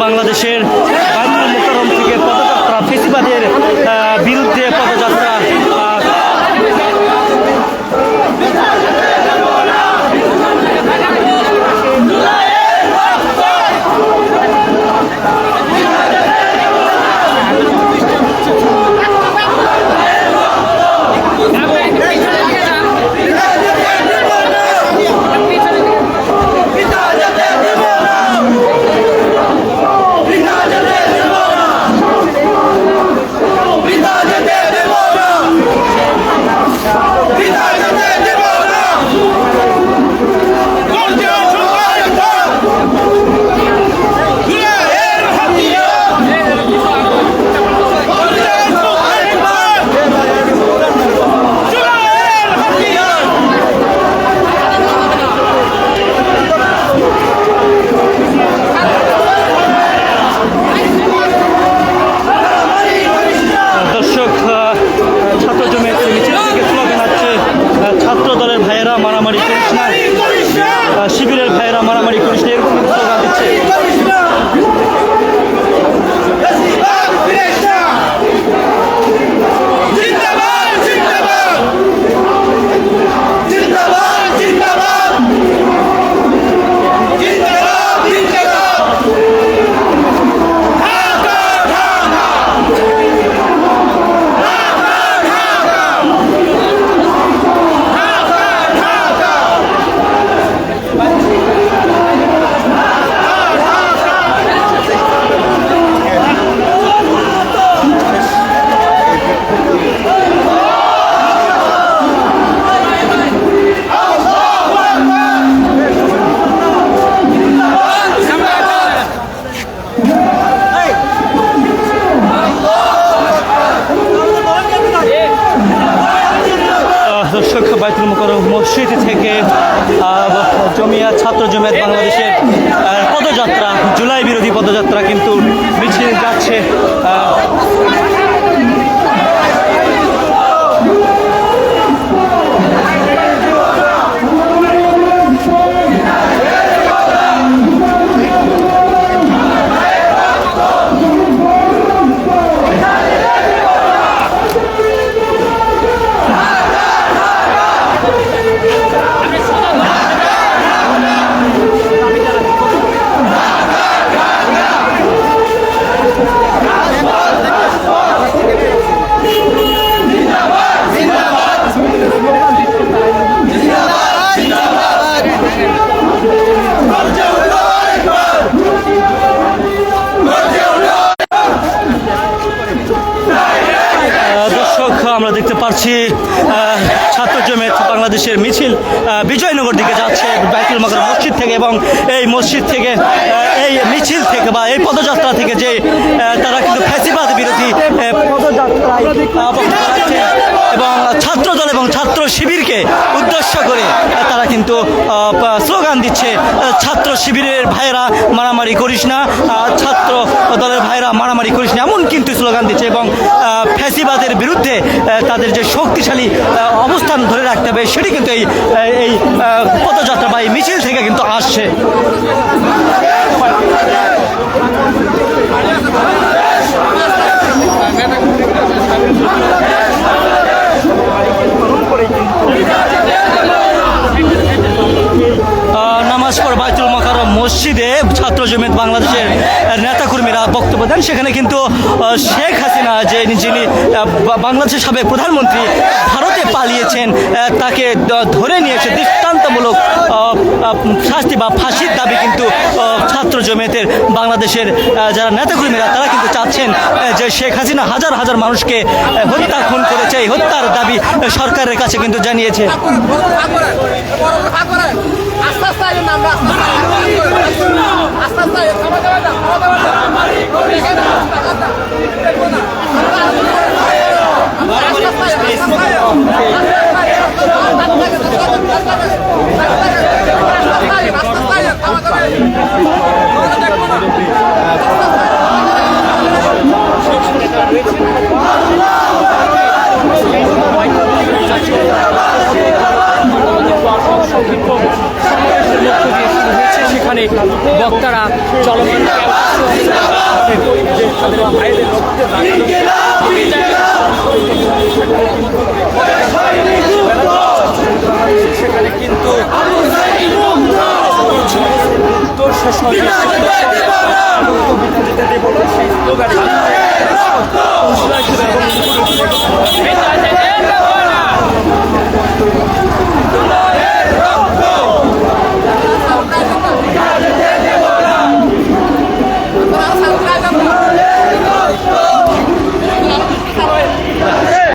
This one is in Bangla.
বাংলাদেশের বাইতুল মোকাররম থেকে পদযাত্রা, ফেসিবাদের বিরুদ্ধে পদযাত্রা। মারামারি করিস না, শিবিরের ভাইয়েরা মারামারি করিস না, এরকম স্লোগান দিচ্ছে। দর্শক, বাইতুল মোকাররম মসজিদ থেকে ছাত্র জমিয়ত বাংলাদেশের পদযাত্রা, জুলাই বিরোধী পদযাত্রা কিন্তু মিছিল যাচ্ছে। আমরা দেখতে পাচ্ছি ছাত্র জমিয়ত বাংলাদেশের মিছিল বিজয়নগর দিকে যাচ্ছে বাইতুল মোকাররম মসজিদ থেকে, এবং এই মসজিদ থেকে, এই মিছিল থেকে বা এই পদযাত্রা থেকে যে তারা কিন্তু ফ্যাসিবাদ বিরোধী পদযাত্রায় এবং ছাত্রদল এবং ছাত্র শিবিরকে উদ্দেশ্য করে তারা কিন্তু স্লোগান দিচ্ছে, ছাত্র শিবিরের ভাইয়েরা মারামারি করিস না, ছাত্র দলের ভাইয়েরা মারামারি করিস না, এমন কিন্তু স্লোগান দিচ্ছে। এবং ফ্যাসিবাদের বিরুদ্ধে তাদের যে শক্তিশালী অবস্থান ধরে রাখতে হবে সেটি কিন্তু এই পদযাত্রা বা এই মিছিল থেকে কিন্তু আসছে। নামাজ পড় বাইতুল মোকাররম মসজিদে ছাত্র জমিয়ত বাংলাদেশের নেতাকর্মীরা বক্তব্য দেন। সেখানে কিন্তু শেখ হাসিনা যিনি বাংলাদেশের সাবেক প্রধানমন্ত্রী ভারতে পালিয়েছেন, তাকে ধরে নিয়ে এসে দৃষ্টান্তমূলক শাস্তি বা ফাঁসির দাবি কিন্তু ছাত্র জমিয়তের বাংলাদেশের যারা নেতাকর্মীরা তারা কিন্তু চাচ্ছেন যে শেখ হাসিনা হাজার হাজার মানুষকে হত্যা খুন করেছে, এই হত্যার দাবি সরকারের কাছে কিন্তু জানিয়েছে। সেখানে বক্তারা চলমান সেখানে কিন্তু উত্তর শেষ হয় সেই স্লোগান